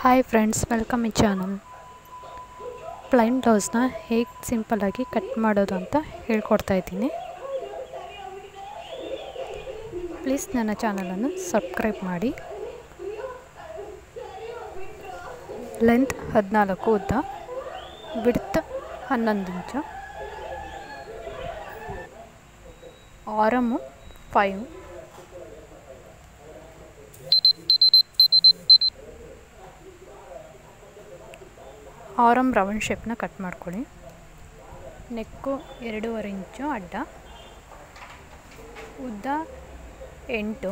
Hi friends, welcome my channel. Plain ಬ್ಲೌಸ್ನ ಹೇಗೆ ಸಿಂಪಲ್ಲಾಗಿ ಕಟ್ ಮಾಡೋದು ಅಂತ ಹೇಳ್ಕೊಡ್ತಾ ಇದ್ದೀನಿ. ಪ್ಲೀಸ್ ನನ್ನ ಚಾನಲನ್ನು ಸಬ್ಸ್ಕ್ರೈಬ್ ಮಾಡಿ. ಲೆಂತ್ 14, ಉದ್ದ ವಿಡ್ತ್ 11 ಇಂಚು, ಆರಮು 5, ಆರಮ್ ರೌಂಡ್ ಶೇಪ್ನ ಕಟ್ ಮಾಡ್ಕೊಳ್ಳಿ. ನೆಕ್ಕು 2.5 ಇಂಚು ಅಡ್ಡ, ಉದ್ದ 8,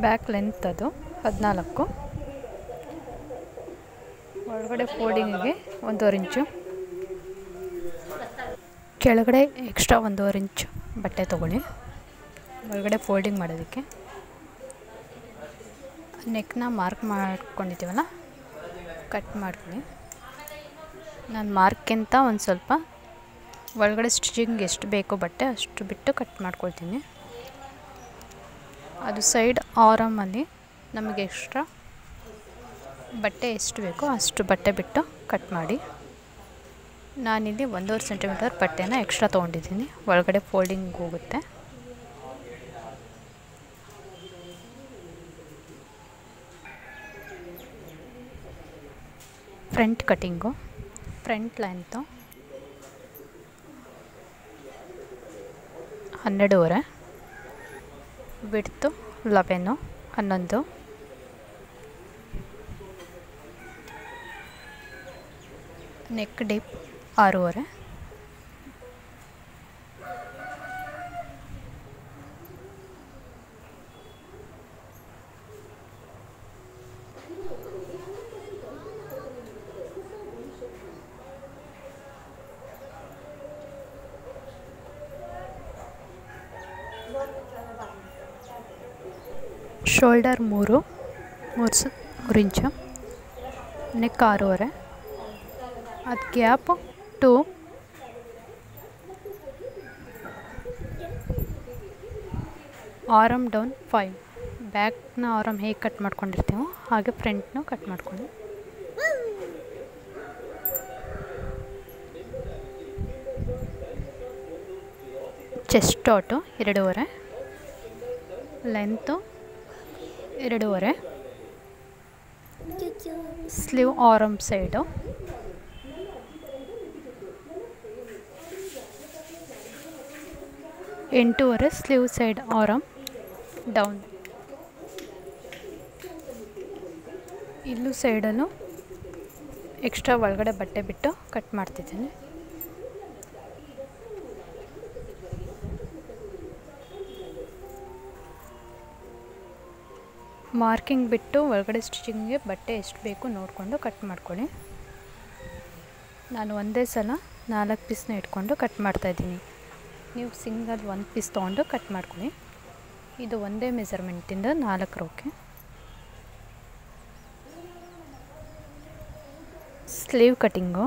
ಬ್ಯಾಕ್ ಲೆಂತ್ ಅದು 14, ಒಳಗಡೆ ಫೋಲ್ಡಿಂಗಿಗೆ 1.5 ಇಂಚು, ಕೆಳಗಡೆ ಎಕ್ಸ್ಟ್ರಾ 1.5 ಇಂಚು ಬಟ್ಟೆ ತೊಗೊಳ್ಳಿ ಒಳಗಡೆ ಫೋಲ್ಡಿಂಗ್ ಮಾಡೋದಕ್ಕೆ. ನೆಕ್ನ ಮಾರ್ಕ್ ಮಾಡ್ಕೊಂಡಿದ್ದೀವಲ್ಲ, ಕಟ್ ಮಾಡ್ಕೊಳ್ಳಿ. ನಾನು ಮಾರ್ಕ್ಗಿಂತ ಒಂದು ಸ್ವಲ್ಪ ಒಳಗಡೆ ಸ್ಟಿಚಿಂಗ್ ಎಷ್ಟು ಬೇಕೋ ಬಟ್ಟೆ ಅಷ್ಟು ಬಿಟ್ಟು ಕಟ್ ಮಾಡ್ಕೊಳ್ತೀನಿ. ಅದು ಸೈಡ್ ಆರಮಲ್ಲಿ ನಮಗೆ ಎಕ್ಸ್ಟ್ರಾ ಬಟ್ಟೆ ಎಷ್ಟು ಬೇಕೋ ಅಷ್ಟು ಬಟ್ಟೆ ಬಿಟ್ಟು ಕಟ್ ಮಾಡಿ. ನಾನಿಲ್ಲಿ 1.5 ಸೆಂಟಿಮೀಟರ್ ಬಟ್ಟೆನ ಎಕ್ಸ್ಟ್ರಾ ತೊಗೊಂಡಿದ್ದೀನಿ, ಒಳಗಡೆ ಫೋಲ್ಡಿಂಗ್ ಹೋಗುತ್ತೆ. Front cutting, front length 12.5, width 11, neck deep 6.5, shoulder 3 ಇಂಚು, ನೆಕ್ 6.5, ಅದು ಗ್ಯಾಪ್ 2, ಆರಮ್ ಡೌನ್ 5. ಬ್ಯಾಕ್ನ ಆರಮ್ ಹೇಗೆ ಕಟ್ ಮಾಡ್ಕೊಂಡಿರ್ತೀವೋ ಹಾಗೆ ಫ್ರಂಟ್ನೂ ಕಟ್ ಮಾಡ್ಕೊಳ್ಳಿ. ಚೆಸ್ಟ್ ಡಾಟು 2.5, length 2.5, sleeve arm side 8.5, sleeve side arm down. ಇಲ್ಲೂ ಸೈಡಲ್ಲೂ ಎಕ್ಸ್ಟ್ರಾ ಒಳಗಡೆ ಬಟ್ಟೆ ಬಿಟ್ಟು ಕಟ್ ಮಾಡ್ತಿದ್ದೀನಿ. ಮಾರ್ಕಿಂಗ್ ಬಿಟ್ಟು ಒಳಗಡೆ ಸ್ಟಿಚಿಂಗ್ಗೆ ಬಟ್ಟೆ ಎಷ್ಟು ಬೇಕು ನೋಡಿಕೊಂಡು ಕಟ್ ಮಾಡ್ಕೊಳ್ಳಿ. ನಾನು ಒಂದೇ ಸಲ 4 ಪೀಸ್ನ ಇಟ್ಕೊಂಡು ಕಟ್ ಮಾಡ್ತಾಯಿದ್ದೀನಿ. ನೀವು ಸಿಂಗಲ್ 1 ಪೀಸ್ ತೊಗೊಂಡು ಕಟ್ ಮಾಡ್ಕೊಳ್ಳಿ. ಇದು ಒಂದೇ ಮೆಜರ್ಮೆಂಟಿಂದ 4 ರೋಕೆ. Sleeve cutting,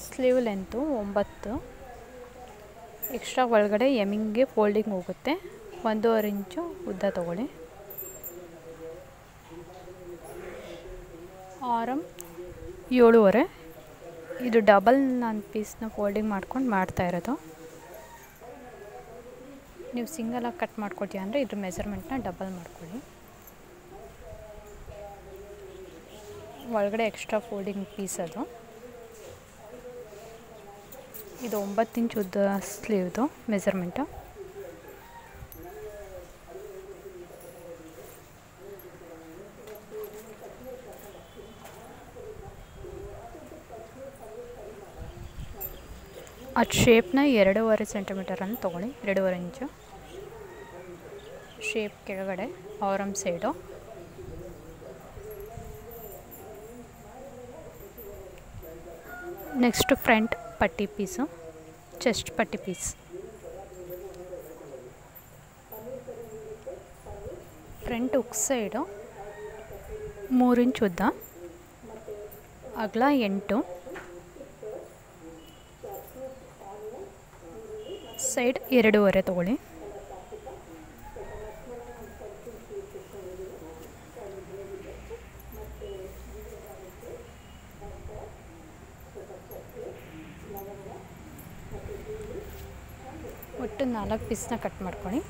sleeve length 9, extra ಒಳಗಡೆ ಎಮ್ಮಿಂಗ್ಗೆ ಫೋಲ್ಡಿಂಗ್ ಹೋಗುತ್ತೆ. 1.5 ಇಂಚು ಉದ್ದ ತೊಗೊಳ್ಳಿ. ಆರಮ್ 7.5, ಇದು ಡಬಲ್ ನಾನು ಪೀಸ್ನ ಫೋಲ್ಡಿಂಗ್ ಮಾಡ್ಕೊಂಡು ಮಾಡ್ತಾಯಿರೋದು. ನೀವು ಸಿಂಗಲಾಗಿ ಕಟ್ ಮಾಡ್ಕೊಳ್ತೀವಿ ಅಂದರೆ ಇದ್ರ ಮೆಜರ್ಮೆಂಟ್ನ ಡಬಲ್ ಮಾಡ್ಕೊಳ್ಳಿ. ಒಳಗಡೆ ಎಕ್ಸ್ಟ್ರಾ ಫೋಲ್ಡಿಂಗ್ ಪೀಸ್ ಅದು. ಇದು 9 ಇಂಚ್ ಉದ್ದ ಸ್ಲೀವ್ದು ಮೆಜರ್ಮೆಂಟು. ಅದು ಶೇಪ್ನ 2.5 ಸೆಂಟಿಮೀಟರನ್ನು ತೊಗೊಳ್ಳಿ. 2.5 ಇಂಚು ಶೇಪ್ ಕೆಳಗಡೆ ಆರಮ್ ಸೈಡು. ನೆಕ್ಸ್ಟು ಫ್ರಂಟ್ ಪಟ್ಟಿ ಪೀಸು, ಚೆಸ್ಟ್ ಪಟ್ಟಿ piece. Front hook side 3 inch ಉದ್ದ, ಅಗಲ 8, ಸೈಡ್ 2.5 ತೊಗೊಳ್ಳಿ. ಒಟ್ಟು 4 ಪೀಸ್ನ ಕಟ್ ಮಾಡ್ಕೊಳ್ಳಿ.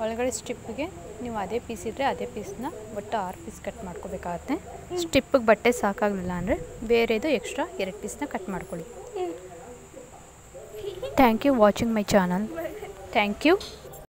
ಒಳಗಡೆ ಸ್ಟಿಪ್ಪಿಗೆ ನೀವು ಅದೇ ಪೀಸ್ ಇದ್ದರೆ ಅದೇ ಪೀಸ್ನ ಒಟ್ಟು 6 ಪೀಸ್ ಕಟ್ ಮಾಡ್ಕೋಬೇಕಾಗತ್ತೆ. ಸ್ಟಿಪ್ಪಿಗೆ ಬಟ್ಟೆ ಸಾಕಾಗಲಿಲ್ಲ ಅಂದರೆ ಬೇರೆದು ಎಕ್ಸ್ಟ್ರಾ 2 ಪೀಸ್ನ ಕಟ್ ಮಾಡ್ಕೊಳ್ಳಿ. Thank you watching my channel. Thank you.